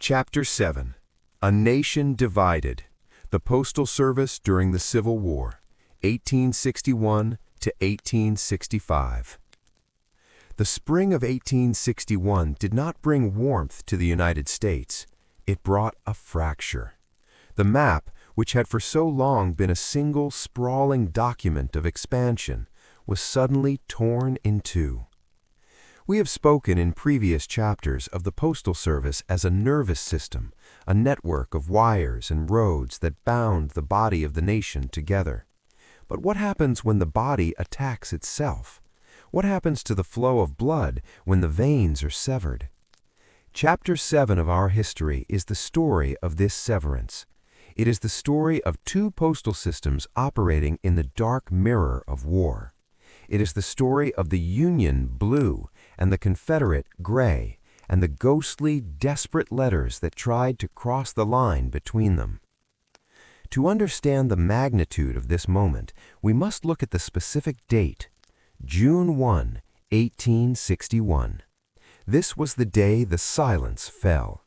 Chapter 7. A Nation Divided. The Postal Service During the Civil War, 1861 to 1865. The spring of 1861 did not bring warmth to the United States. It brought a fracture. The map, which had for so long been a single sprawling document of expansion, was suddenly torn in two. We have spoken in previous chapters of the Postal Service as a nervous system, a network of wires and roads that bound the body of the nation together. But what happens when the body attacks itself? What happens to the flow of blood when the veins are severed? Chapter 7 of our history is the story of this severance. It is the story of two postal systems operating in the dark mirror of war. It is the story of the Union blue and the Confederate gray, and the ghostly, desperate letters that tried to cross the line between them. To understand the magnitude of this moment, we must look at the specific date, June 1, 1861. This was the day the silence fell.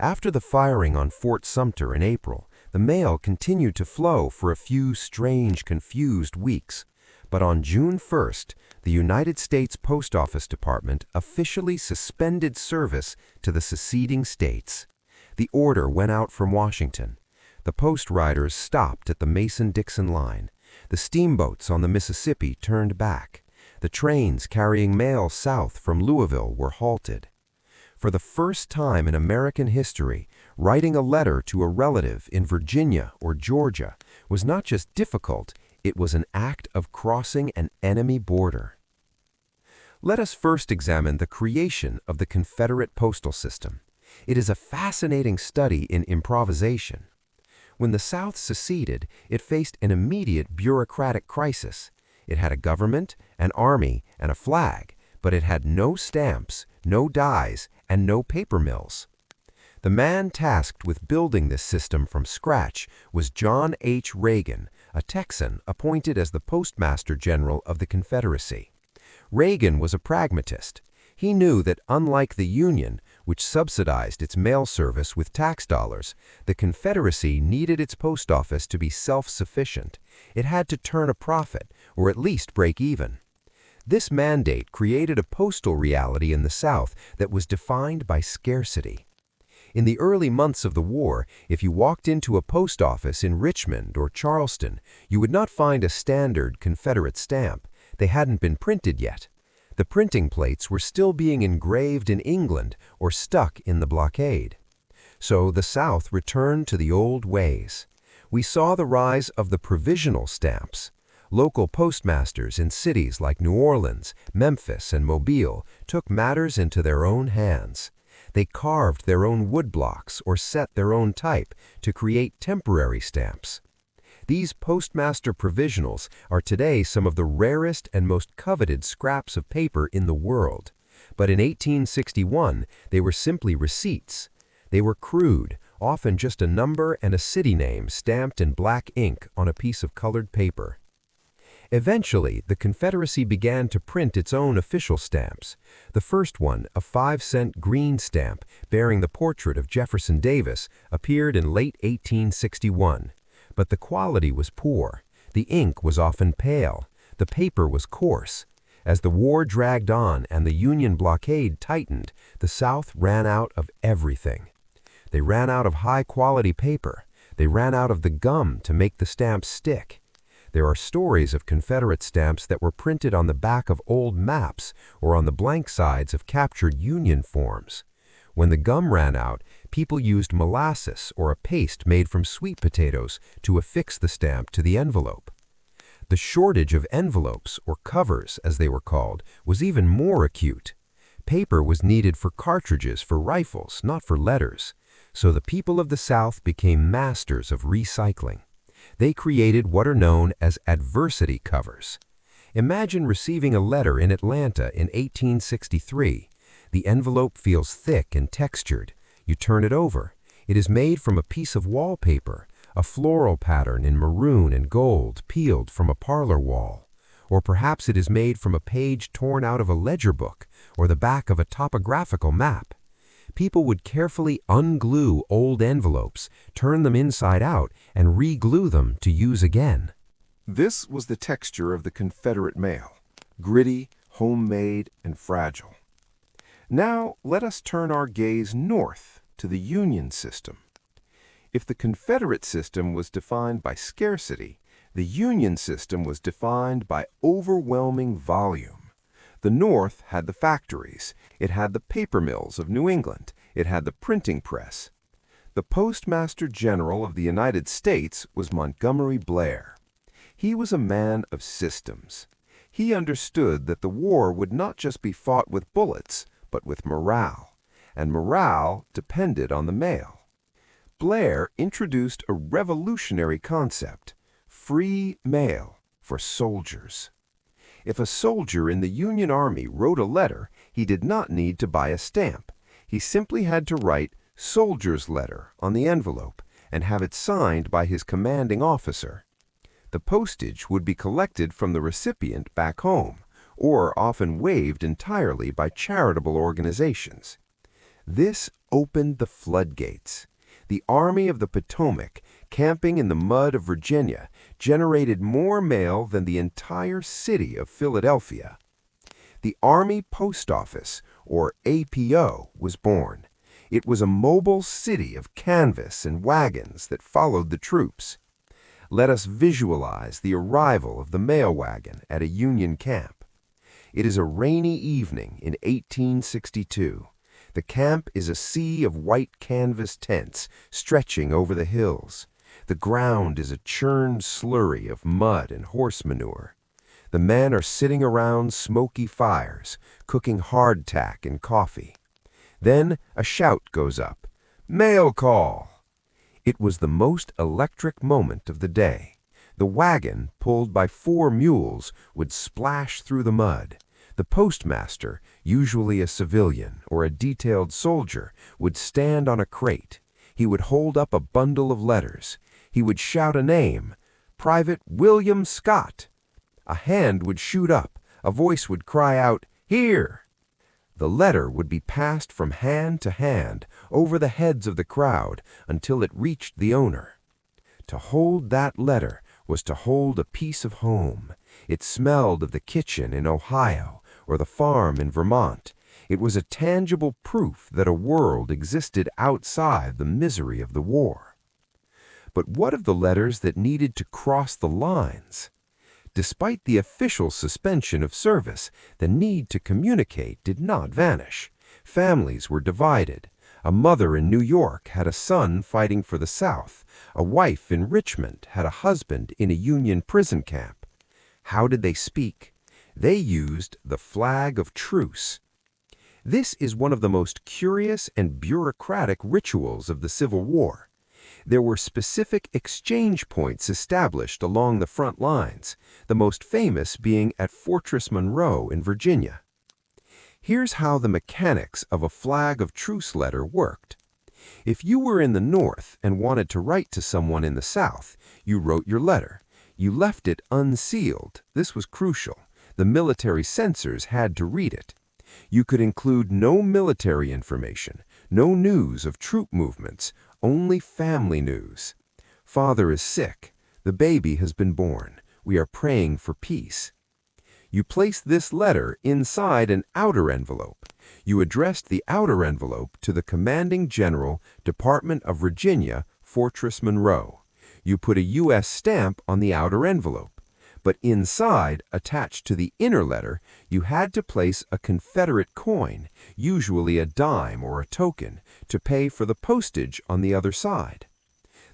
After the firing on Fort Sumter in April, the mail continued to flow for a few strange, confused weeks. But on June 1st, the United States Post Office Department officially suspended service to the seceding states. The order went out from Washington. The post riders stopped at the Mason-Dixon line. The steamboats on the Mississippi turned back. The trains carrying mail south from Louisville were halted. For the first time in American history, writing a letter to a relative in Virginia or Georgia was not just difficult, it was an act of crossing an enemy border. Let us first examine the creation of the Confederate postal system. It is a fascinating study in improvisation. When the South seceded, it faced an immediate bureaucratic crisis. It had a government, an army, and a flag, but it had no stamps, no dies, and no paper mills. The man tasked with building this system from scratch was John H. Reagan, a Texan appointed as the Postmaster General of the Confederacy. Reagan was a pragmatist. He knew that unlike the Union, which subsidized its mail service with tax dollars, the Confederacy needed its post office to be self-sufficient. It had to turn a profit, or at least break even. This mandate created a postal reality in the South that was defined by scarcity. In the early months of the war, if you walked into a post office in Richmond or Charleston, you would not find a standard Confederate stamp. They hadn't been printed yet. The printing plates were still being engraved in England or stuck in the blockade. So the South returned to the old ways. We saw the rise of the provisional stamps. Local postmasters in cities like New Orleans, Memphis, and Mobile took matters into their own hands. They carved their own woodblocks or set their own type to create temporary stamps. These postmaster provisionals are today some of the rarest and most coveted scraps of paper in the world. But in 1861, they were simply receipts. They were crude, often just a number and a city name stamped in black ink on a piece of colored paper. Eventually, the Confederacy began to print its own official stamps. The first one, a 5-cent green stamp bearing the portrait of Jefferson Davis, appeared in late 1861. But the quality was poor. The ink was often pale. The paper was coarse. As the war dragged on and the Union blockade tightened, the South ran out of everything. They ran out of high-quality paper. They ran out of the gum to make the stamps stick. There are stories of Confederate stamps that were printed on the back of old maps or on the blank sides of captured Union forms. When the gum ran out, people used molasses or a paste made from sweet potatoes to affix the stamp to the envelope. The shortage of envelopes, or covers as they were called, was even more acute. Paper was needed for cartridges for rifles, not for letters. So the people of the South became masters of recycling. They created what are known as adversity covers. Imagine receiving a letter in Atlanta in 1863. The envelope feels thick and textured. You turn it over. It is made from a piece of wallpaper, a floral pattern in maroon and gold peeled from a parlor wall. Or perhaps it is made from a page torn out of a ledger book or the back of a topographical map. People would carefully unglue old envelopes, turn them inside out, and re-glue them to use again. This was the texture of the Confederate mail, gritty, homemade, and fragile. Now let us turn our gaze north to the Union system. If the Confederate system was defined by scarcity, the Union system was defined by overwhelming volume. The North had the factories, it had the paper mills of New England, it had the printing press. The Postmaster General of the United States was Montgomery Blair. He was a man of systems. He understood that the war would not just be fought with bullets, but with morale, and morale depended on the mail. Blair introduced a revolutionary concept, free mail for soldiers. If a soldier in the Union Army wrote a letter, he did not need to buy a stamp. He simply had to write "Soldier's Letter" on the envelope and have it signed by his commanding officer. The postage would be collected from the recipient back home, or often waived entirely by charitable organizations. This opened the floodgates. The Army of the Potomac, camping in the mud of Virginia, generated more mail than the entire city of Philadelphia. The Army Post Office, or APO, was born. It was a mobile city of canvas and wagons that followed the troops. Let us visualize the arrival of the mail wagon at a Union camp. It is a rainy evening in 1862. The camp is a sea of white canvas tents stretching over the hills. The ground is a churned slurry of mud and horse manure. The men are sitting around smoky fires, cooking hardtack and coffee. Then a shout goes up, "Mail call!" It was the most electric moment of the day. The wagon, pulled by 4 mules, would splash through the mud. The postmaster, usually a civilian or a detailed soldier, would stand on a crate. He would hold up a bundle of letters. He would shout a name, "Private William Scott." A hand would shoot up. A voice would cry out, "Here!" The letter would be passed from hand to hand over the heads of the crowd until it reached the owner. To hold that letter was to hold a piece of home. It smelled of the kitchen in Ohio or the farm in Vermont. It was a tangible proof that a world existed outside the misery of the war. But what of the letters that needed to cross the lines? Despite the official suspension of service, the need to communicate did not vanish. Families were divided. A mother in New York had a son fighting for the South. A wife in Richmond had a husband in a Union prison camp. How did they speak? They used the flag of truce. This is one of the most curious and bureaucratic rituals of the Civil War. There were specific exchange points established along the front lines, the most famous being at Fortress Monroe in Virginia. Here's how the mechanics of a flag of truce letter worked. If you were in the North and wanted to write to someone in the South, you wrote your letter. You left it unsealed. This was crucial. The military censors had to read it. You could include no military information, no news of troop movements, only family news. Father is sick. The baby has been born. We are praying for peace. You placed this letter inside an outer envelope. You addressed the outer envelope to the Commanding General, Department of Virginia, Fortress Monroe. You put a U.S. stamp on the outer envelope. But inside, attached to the inner letter, you had to place a Confederate coin, usually a dime or a token, to pay for the postage on the other side.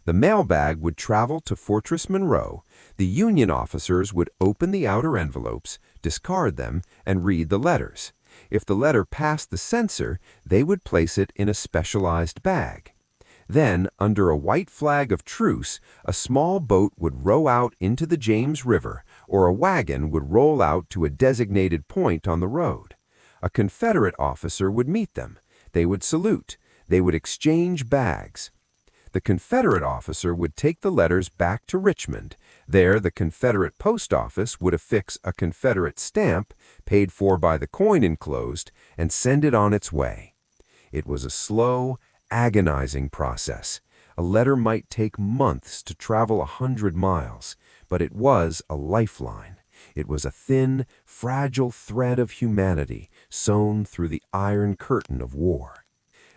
The mailbag would travel to Fortress Monroe. The Union officers would open the outer envelopes, discard them, and read the letters. If the letter passed the censor, they would place it in a specialized bag. Then, under a white flag of truce, a small boat would row out into the James River, or a wagon would roll out to a designated point on the road. A Confederate officer would meet them. They would salute. They would exchange bags. The Confederate officer would take the letters back to Richmond. There, the Confederate post office would affix a Confederate stamp, paid for by the coin enclosed, and send it on its way. It was a slow, agonizing process. A letter might take months to travel 100 miles, but it was a lifeline. It was a thin, fragile thread of humanity sewn through the iron curtain of war.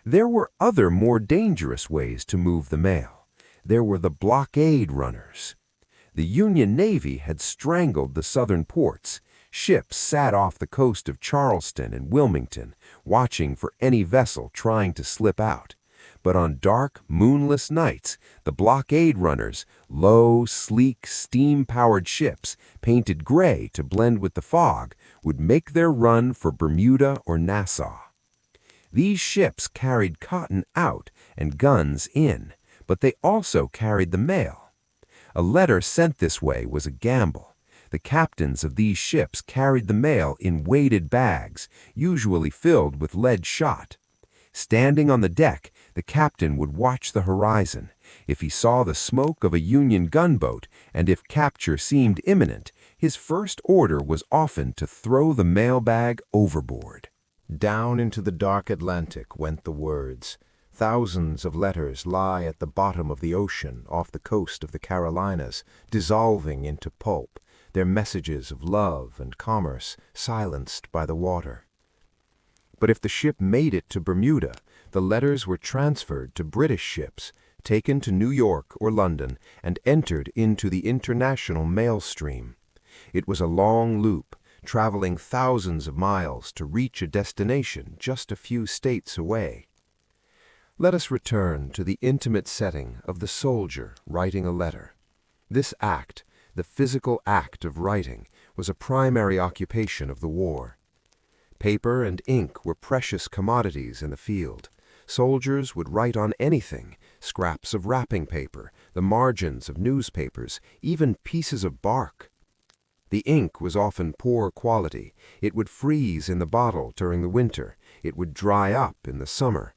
There were other more dangerous ways to move the mail. There were the Blockade Runners. The Union Navy had strangled the southern ports. Ships sat off the coast of Charleston and Wilmington, watching for any vessel trying to slip out. But on dark, moonless nights, the Blockade Runners, low, sleek, steam-powered ships, painted gray to blend with the fog, would make their run for Bermuda or Nassau. These ships carried cotton out and guns in, but they also carried the mail. A letter sent this way was a gamble. The captains of these ships carried the mail in weighted bags, usually filled with lead shot. Standing on the deck, the captain would watch the horizon. If he saw the smoke of a Union gunboat, and if capture seemed imminent, his first order was often to throw the mailbag overboard. Down into the dark Atlantic went the words. Thousands of letters lie at the bottom of the ocean off the coast of the Carolinas, dissolving into pulp, their messages of love and commerce silenced by the water. But if the ship made it to Bermuda, the letters were transferred to British ships, taken to New York or London, and entered into the international mail stream. It was a long loop, traveling thousands of miles to reach a destination just a few states away. Let us return to the intimate setting of the soldier writing a letter. This act, the physical act of writing, was a primary occupation of the war. Paper and ink were precious commodities in the field. Soldiers would write on anything, scraps of wrapping paper, the margins of newspapers, even pieces of bark. The ink was often poor quality. It would freeze in the bottle during the winter. It would dry up in the summer.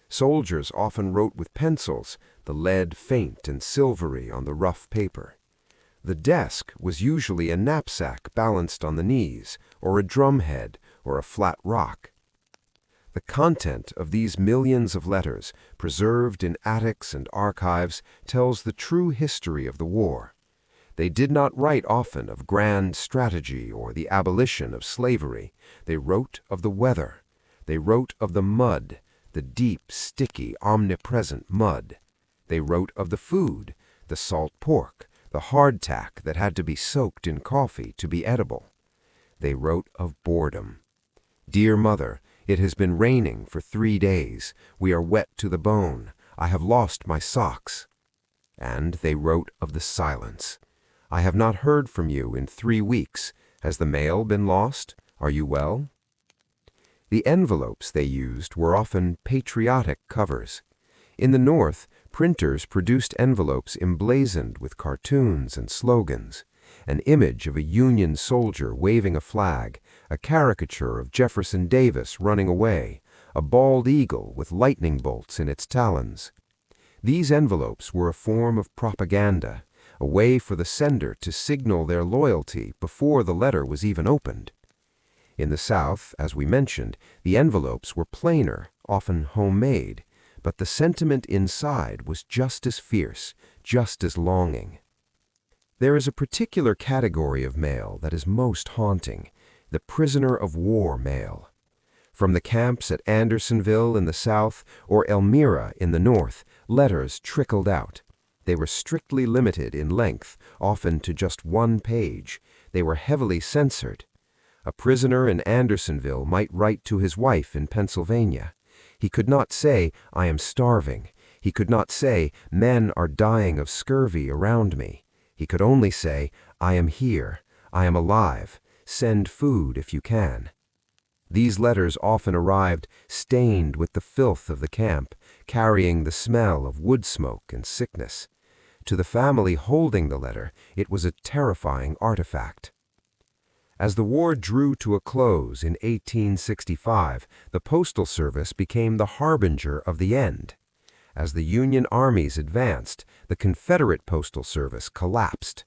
Soldiers often wrote with pencils, the lead faint and silvery on the rough paper. The desk was usually a knapsack balanced on the knees, or a drumhead, or a flat rock. The content of these millions of letters, preserved in attics and archives, tells the true history of the war. They did not write often of grand strategy or the abolition of slavery. They wrote of the weather. They wrote of the mud, the deep, sticky, omnipresent mud. They wrote of the food, the salt pork, the hardtack that had to be soaked in coffee to be edible. They wrote of boredom. Dear mother, it has been raining for 3 days. We are wet to the bone. I have lost my socks. And they wrote of the silence. I have not heard from you in 3 weeks. Has the mail been lost? Are you well? The envelopes they used were often patriotic covers. In the North, printers produced envelopes emblazoned with cartoons and slogans. An image of a Union soldier waving a flag, a caricature of Jefferson Davis running away, a bald eagle with lightning bolts in its talons. These envelopes were a form of propaganda, a way for the sender to signal their loyalty before the letter was even opened. In the South, as we mentioned, the envelopes were plainer, often homemade, but the sentiment inside was just as fierce, just as longing. There is a particular category of mail that is most haunting, the prisoner of war mail. From the camps at Andersonville in the South or Elmira in the North, letters trickled out. They were strictly limited in length, often to just 1 page. They were heavily censored. A prisoner in Andersonville might write to his wife in Pennsylvania. He could not say, "I am starving." He could not say, "Men are dying of scurvy around me." He could only say, "I am here. I am alive. Send food if you can." These letters often arrived stained with the filth of the camp, carrying the smell of wood smoke and sickness. To the family holding the letter, it was a terrifying artifact. As the war drew to a close in 1865, the Postal Service became the harbinger of the end. As the Union armies advanced, the Confederate Postal Service collapsed.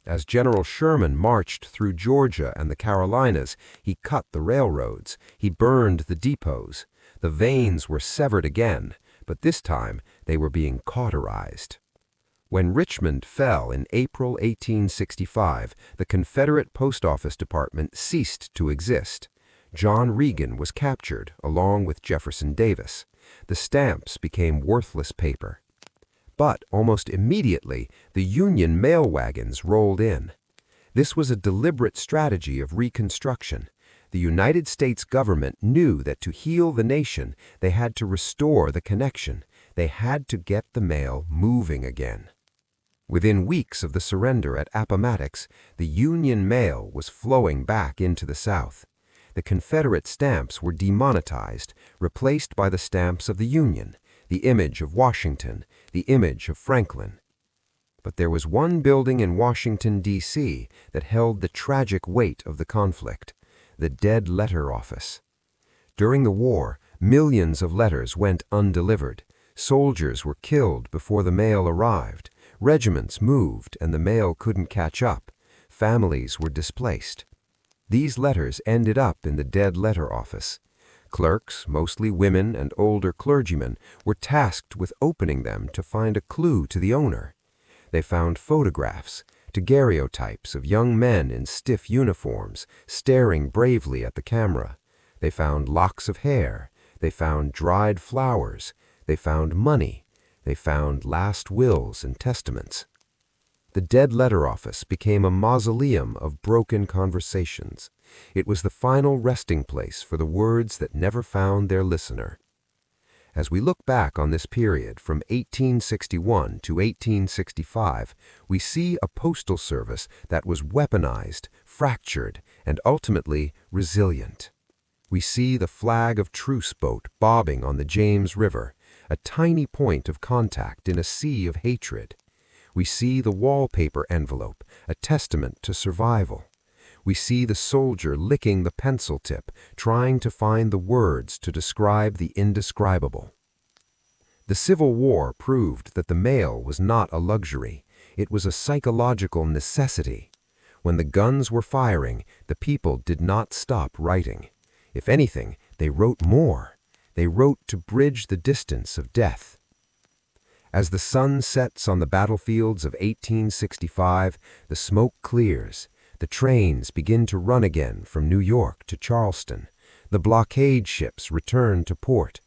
As General Sherman marched through Georgia and the Carolinas, he cut the railroads, he burned the depots. The veins were severed again, but this time they were being cauterized. When Richmond fell in April 1865, the Confederate Post Office Department ceased to exist. John Regan was captured, along with Jefferson Davis. The stamps became worthless paper. But almost immediately, the Union mail wagons rolled in. This was a deliberate strategy of Reconstruction. The United States government knew that to heal the nation, they had to restore the connection. They had to get the mail moving again. Within weeks of the surrender at Appomattox, the Union mail was flowing back into the South. The Confederate stamps were demonetized, replaced by the stamps of the Union, the image of Washington, the image of Franklin. But there was one building in Washington, D.C. that held the tragic weight of the conflict, the Dead Letter Office. During the war, millions of letters went undelivered. Soldiers were killed before the mail arrived. Regiments moved and the mail couldn't catch up. Families were displaced. These letters ended up in the Dead Letter Office. Clerks, mostly women and older clergymen, were tasked with opening them to find a clue to the owner. They found photographs, daguerreotypes of young men in stiff uniforms, staring bravely at the camera. They found locks of hair. They found dried flowers. They found money. They found last wills and testaments. The Dead Letter Office became a mausoleum of broken conversations. It was the final resting place for the words that never found their listener. As we look back on this period from 1861 to 1865, we see a postal service that was weaponized, fractured, and ultimately resilient. We see the flag of truce boat bobbing on the James River, a tiny point of contact in a sea of hatred. We see the wallpaper envelope, a testament to survival. We see the soldier licking the pencil tip, trying to find the words to describe the indescribable. The Civil War proved that the mail was not a luxury. It was a psychological necessity. When the guns were firing, the people did not stop writing. If anything, they wrote more. They wrote to bridge the distance of death. As the sun sets on the battlefields of 1865, the smoke clears. The trains begin to run again from New York to Charleston. The blockade ships return to port.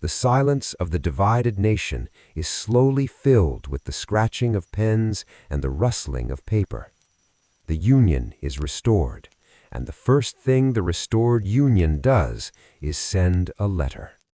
The silence of the divided nation is slowly filled with the scratching of pens and the rustling of paper. The Union is restored, and the first thing the restored Union does is send a letter.